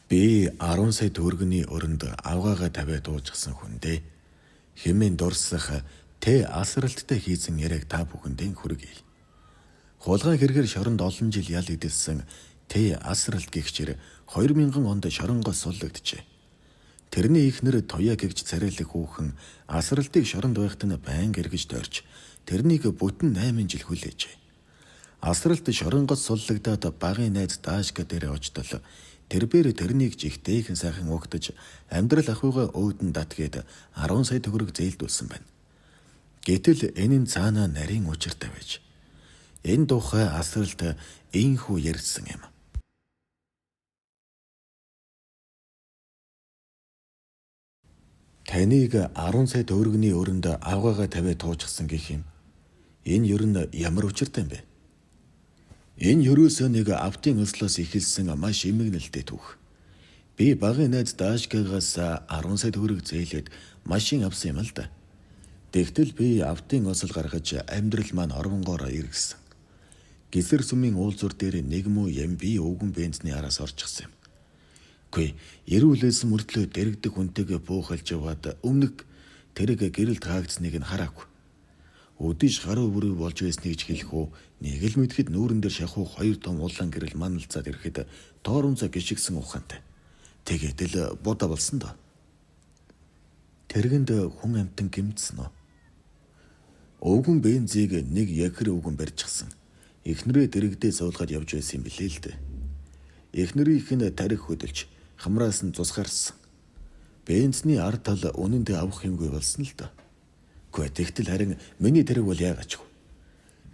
Би 10 сая төгрөгийн өрөнд авгаагаа тавиад дуужсан хүндээ хэмээн дурсах тэ асралттай хийсэн яриаг та бүхэндээ хүргэе. Хулгай хэрэгээр шоронд олон жил ял идэлсэн тэ асралт гихчээр 2000 онд шоронгоос суллагджээ. Тэрний ихнэр Тоя гэгч царайлаг хүүхэн асралтыг шоронд байхад нь байнга эргэж дойрч тэрнийг бүтэн 8 жил хүлээжээ. Асралт шоронгоос суллагдаад багын найз Даашка дээр очтол тэрбээр тэрнийг жигтэйхэн сайхан угтаж амьдрал ахуйгаа өөдөн датгээд 10 сая төгрөг зээлдүүлсэн байна. Гэтэл энэ нь цаанаа нарийн учиртай байж. Энэ тухай асралт ийхүү ярьсан юм. Таныг 10 сая төгрөгийн өрөнд авгаагаа тавиад туучсан гэх юм. Энэ ер нь ямар учиртай юм бэ? Энэ ерөөсөө нэг автын өслөөс ихэлсэн маш эмгэнэлтэй түүх. Би багын найз Даашкагаас 10 сая төгрөг зээлээд машин авсан юм л да. Тэгтэл би автын осол гаргаж амьдрал маань орвонгоор эргэсэн. Гисэр сүмийн уулзуур дээр нэг муу юм би өвгөн бензний араас орчихсан юм. Гүй, эрүүлээс мөртлөө дэрэгдэх хүнтэйгээ буухалж яваад өмнөг тэрэг гэрэлд хаагдсныг нь хараагүй. Өдөөж гаруй бүрүү болж байсныг ч хэлэх үү, нэг л мэдхэд нүүрэн дээр шахуу 2 том улаан гэрэл маналцаад ирэхэд тоорунцаа гიშгсэн ухаантай. Тэгээд л будаа болсон доо. Тэргэнд хүн амтан гимцсэн нөө. Өвгөн бензийг нэг яхэр өвгөн барьчихсан. Эхнэрээ дэрэгдээ суулгаад явж байсан юм билээ л дээ. Эхнэрийнх нь тарих хөдөлж хамраас нь цусгарсан. Бензний ард тал үнэндээ авах юмгүй болсон л доо. Тэгтэл харин миний тэрэг бол яагач вэ?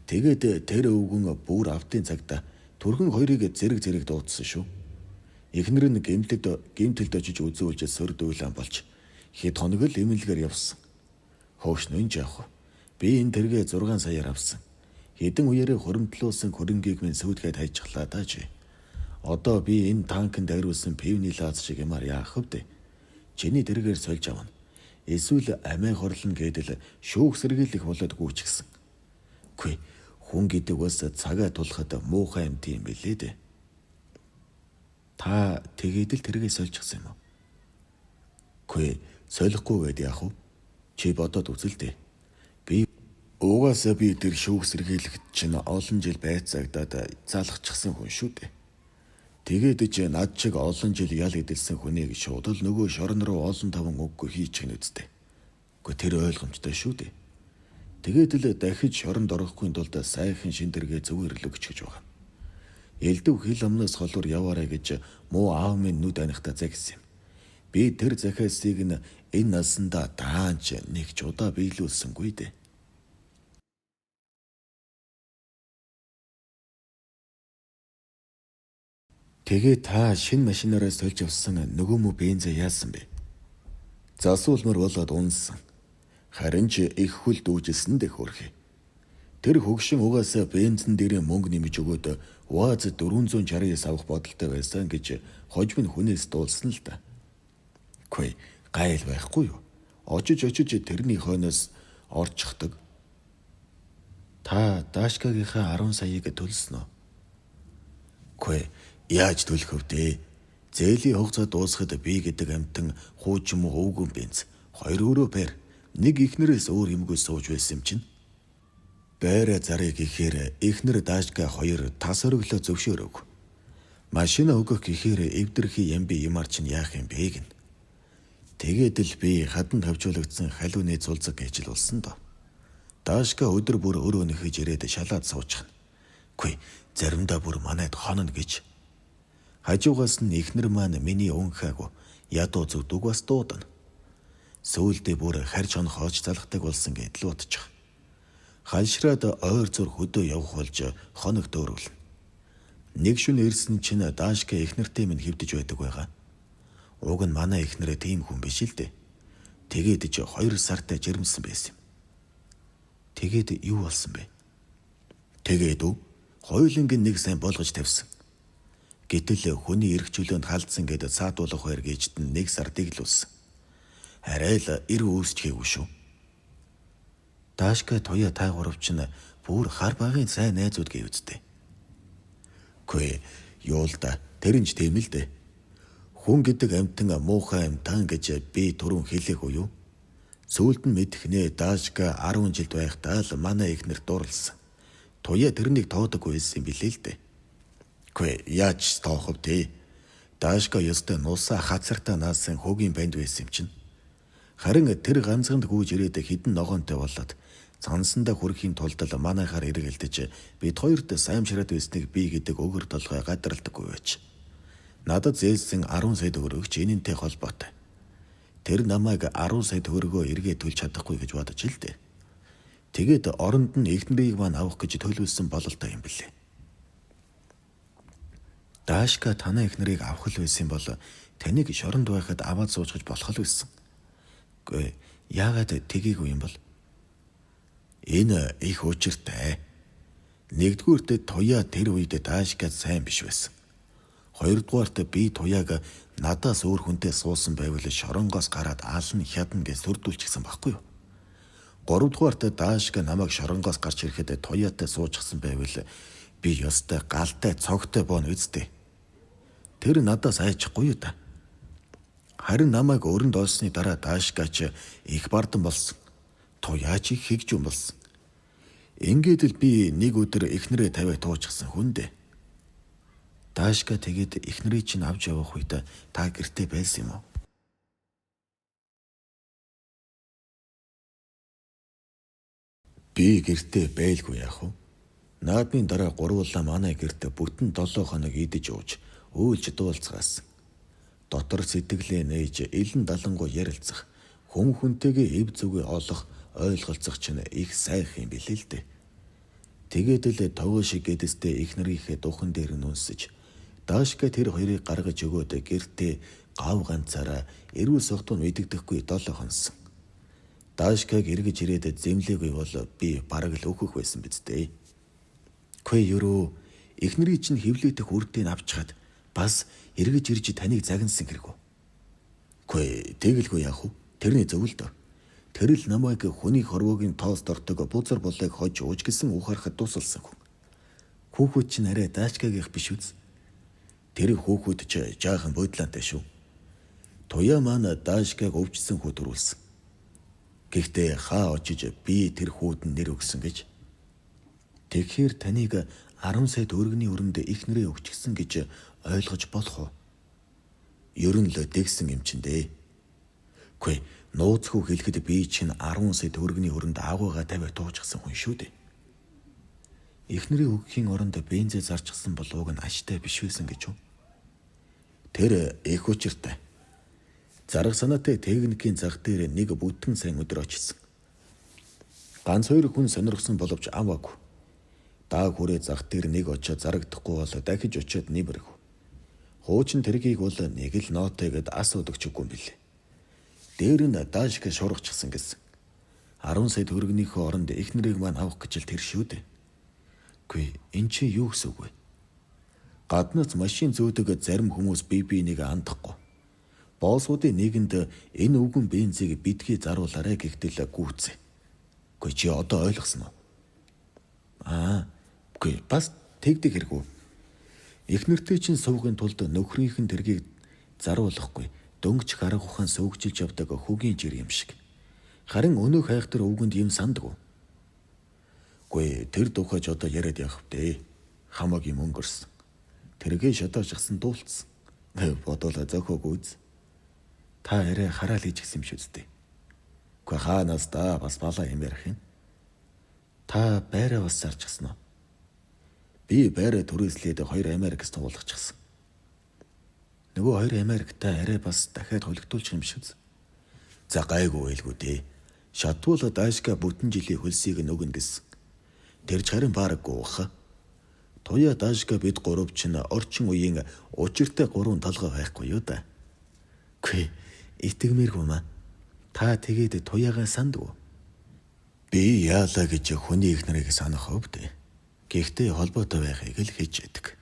Тэгээд тэр өвгөн бүр автын цагта түрхэн хоёрыг зэрэг дуудсан шүү. Эхнэр нь гэмтэлд очиж үзүүлж сөрдүүлэн болж хэд хоног л эмнэлгээр явсан. Хөөш нэн жаах. Би энэ тэргээ 6 саяар авсан. Хэдэн үеэрээ хуримтлуулсан хөрөнгийг минь сүйдгээд хайчихлаа даа. Одоо би энэ танкнд дайруулсан пивний лааз шиг юмар яах вэ? Чиний тэргээр сольж авна. Эсвэл амиа хорлно гэдэл шүүх сэргийлэх болоод гүйчихсэн. Гүй, хүн гэдэг бас цагаа тулахад муухай юм тийм билээ дээ. Та тэгээд л тэргээ сольчихсан юм уу? Гүй, солихгүй байд яах вэ? Чи бодоод үзэл дээ. Угаасаа би тэр шүүх сэргийлэхэд чинь олон жил байцаагдаад залхчихсан хүн шүү дээ. Тэгээд ч над чиг олон жил ял идэлсэн хүнийг шууд л нөгөө шорон руу олон таван өггүй хийчих нь үсттэй. Тэр ойлгомжтой шүү дээ. Тэгээд л дахиж шоронд орохгүй тулд сайхан шиндэргээ зөвөөр л өгч гэж байгаа. Элдв хил амнаас холуур яваарай гэж муу аав минь нүд анихта загсан юм. Би тэр захиасыг нь энэ насандаа даанч нэг ч удаа биелүүлсэнгүй дээ. Тэгээ та шинэ машинаараа сольж авсан нөгөө мө бензэ яасан бэ? Засуулмар болоод унсан. Харин ч их хүл дүүжилсэн дэх хөрхий. Тэр хөгшин угаасаа бензин дээр мөнгө нэмж өгөөд УАЗ 469 авах бодолтой байсан гэж хожим нь хүнээс дуулсан л да. Гүй, гайл байхгүй юу? Очиж тэрний хойноос орчихдаг. Та Даашкагийнхаа 10 саяыг төлсөн үү? Гүй, яаж төлөх вэ? Зээлийн хугацаа дуусахад би гэдэг амтан хуучин өвгөн бенз 2 өрөө байр нэг ихнэрээс өөр юмгүй сууж байсан юм чинь. Байраа зарыг гэхээр ихнэр Даашка 2 тас өглөө зөвшөөрөв. Машина өгөх гэхээр эвдэрхий ямби юмар чинь яах юм бэ гин. Тэгээд л би хадан тавьжуулагдсан халууны цулцаг гэж л болсон доо. Даашка өдөр бүр өрөө нөхөж ирээд шалаад суучихна. Гүй, заримдаа бүр манайд хонно гэж. Хажуугаас нь ихнэр маань миний өнхаагүй ядуу зүгдүг бас дуудана. Сүүлдээ бүр харж хонхоож залхдаг болсон гэдэл бодчих. Халшраад ойр зур хөдөө явах болж хоног дөөрүүлнэ. Нэг шөнө ирсэн чинь Даашка ихнэртэй минь хэвдэж байдаг байгаа. Уг нь манай ихнэрээ тийм хүн биш л дээ. Тэгээд ч 2 сартай жирэмсэн байсан юм. Тэгээд юу болсон бэ? Тэгээд хоёуланг нэг сайн болгож тавьсан. Гэтэл хүний эрх чөлөөнд халдсан гэдээ саадуулах байр гэжт нь 1 сар дэглүүлсэн. Арай л эр үүсчихээгүй шүү. Даашка Тоя та гуравч нь бүр хар багын сайн найзууд гэвэжтэй. Гүй, юу л да, тэр нь ч тийм л дээ. Хүн гэдэг амьтан муухай амьтан гэж би түрүүн хэлээх үү юу? Сүүлд нь мэдхнээ Даашка 10 жилд байхдаа л манай эхнэр дурлсан. Туяа тэрнийг тоодоггүй байсан юм билээ л дээ. Гэхдээ яаж тоох вэ? Даашка ёстой нусаа хацартаа наасан хөгийн банд байсан юм чинь. Харин тэр ганцхан гүйж ирээд хідэн ногоонтой болоод цансандаа хүрэхийн тулд л манайхаар эргэлдэж бид хоёрт саймшраад байсныг би гэдэг өгөр толгой гадралдаггүй байж. Надад зээлсэн 10 сая төгрөгч энэнтэй холбоотой. Тэр намайг 10 сая төгрөгөө эргээ төлж чадахгүй гэж бодож л дээ. Тэгээд оронд нь эхнэрийг маань авах гэж төлөвлөсөн бололтой юм билээ. Даашка танаа эхнэрийг авах л байсан бол таныг шоронд байхад аваад суучгаж болох л байсан. Гэхдээ яагаад тгийгүй юм бол? Энэ их учиртай. Нэгдүгüүрт туяа тэр үед Даашка сайн биш байсан. Хоёрдугаарт би туяаг надаас өөр хүнтэй суусан байвал шоронгоос гараад аалн хядна гэж сүрдүүлчихсэн байхгүй юу? Гуравдугаарт Даашка намайг шоронгоос гарч ирэхэд туяатай суучихсан байвал би ёстой галтай цогтой боон үсттэй. Тэр надаас айчихгүй юу та. Харин намайг өрөнд олсны дараа Даашкач их бардан болсон. Туяач их хигжүүн болсон. Ингээд л би нэг өдөр эхнэрээ тавиа туучихсан хүн дээ. Даашка тэгээд эхнэрийг чинь авч явах үед та гэртээ байсан юм уу? Би гэртээ байлгүй яах вэ? Наадмын дараа гурвуулаа манай гэртээ бүтэн 7 хоног идэж ууж өөлж дуулцгаасан. Дотор сэтгэлээ нээж элен далангуй ярилцах, хүм хүнтэйгээ эв зүгээ олох, ойлголцох чинь их сайхан юм билээ л дээ. Тэгээд л товоо шиг гэдэстэй эхнэрийнхээ духан дээр нь үнсэж Даашка тэр хоёрыг гаргаж өгөөд гэртээ гав ганцаараа эрүүл согтуу мэдэгдэхгүй 7 хонсон. Даашкаг эргэж ирээд зэмлээгүй бол би бараг л өөхөх байсан биз дээ. Гэхдээ ерөө эхнэрийн чинь хевлээдэх үрдийг авчхад бас эргэж ирж таныг загнасан хэрэг үү? Гэхдээ тэгэлгүй яах вэ? Тэрний зөвл дөө. Тэр л намайг хүний хорвоогийн тоос дортог бузар болойг хож ууж гисэн ухаарахад тусалсан хүн. Хүүхэд чинь арай Даашкагийнх биш үз? Тэр хүүхэд ч жаахан бодлоонтой шүү. Туяа маань Даашкаг өвчсөн хүү төрүүлсэн. Гэхдээ хаа очиж би тэр хүүд нэр өгсөн гэж. Тэгэхээр таныг 10 сая төгрөгийн өрөнд ихнэрээ өгчихсөн гэж ойлгож болох уу? Ер нь л тэгсэн юм чин дээ. Гэхдээ нууцгүй хэлэхэд би чинь 10 сая төгрөгийн өрөнд агуугаа тавиа туучихсан хүн шүү дээ. Эхнэрийн өгөхийн оронд бензээ зарчихсан боловыг нь аштай биш байсан гэж үү? Тэр их учиртай. Зарга санаатай техникийн зах дээр нэг бүтэн сайн өдөр очсон. Ганц хоёр хүн сонирхсон боловч аваагүй. Дааг хүрээ зах дээр нэг очиод зарагдахгүй бол дахиж очиод нэмэрх. Хуучин тэргийг бол нэг л ноотойгод ас удагчгүй юм билээ. Дээр нь Даашка шургачсан гэсэн. 10 сая төгрөгнийхөө оронд эхнэрийг маань авах гэж л тэр шүү дээ. Гүй эн чи юу гэсэн үг вэ? Гаднаас машин зөөдөг зарим хүмүүс нэг андахгүй. Боосуудын нэгэнд энэ үгэн бензийг бидгий заруулаарай гэхдээ гүйцээ. Гүй чи одоо ойлгосон уу? Гүй бас тэгдэг хэрэг үү? Эхнэртэй чинь суугын тулд нөхрийнх нь тэргийг заруулахгүй дөнгөж гарах ухаан суугжилж явдаг хүүгийн жир юм шиг. Харин өнөө хайхтар өвгөнд юм санддаг. Гүй тэр духаж одоо яриад явах вэ? Хамаагийн мөнгөрсөн. Тэргээ шатаажсан дуулцсан. Бодоолаа зөхөөгүй үз. Та арай хараал хийж гисэн юм шүү дээ. Гүй хаанаас да бас балаа юм ярих юм. Та байраа бас зарчихсан уу? Би байраа түрээслээд 2 Америкс туулгачихсан. Нөгөө 2 Америктай арай бас дахиад холигдуулчих юм шиг. За гайгүй байлгүй дээ. Шатуул Даашка бүтэн жилийн хөлсийг нөгөн гэсэн. Тэр ч харин баараггүй баха. Туяа Даашка бид гурав чинь орчин үеийн учиртай 3 толгой байхгүй юу да. Гүй итгэмээргүй маа. Та тэгээд туяагаа сандв. Би яалаа гэж хүний ихнэрийг санах өвд. Гэхдээ холбоотой байхыг л хийж яддаг.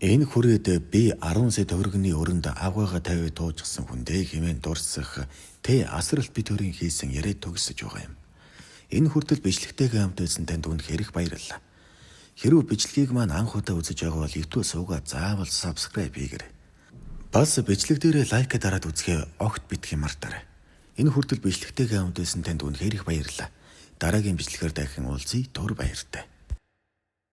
Энэ хүрээд би 10 сая төгрөгийн өрөнд агаагаа тавиад туужсан хүндээ хэмээн дурсах асралт би төрийн хийсэн яриад төгсөж байгаа юм. Энэ хүртэл бичлэгтэйгээ хамт байсан танд үнэхээр их баярлалаа. Хэрвээ бичлэгийг маань анх удаа үзэж байгаа бол YouTube суугаа заавал subscribe хийгээрэй. Бас бичлэг дээрээ лайк дараад үзэхээ огт битгий мартаарай. Энэ хүртэл бичлэгтэйгээ хамт байсан танд үнэхээр их баярлалаа. Дараагийн бичлэгээр дахин уулзъя. Тур баяртай.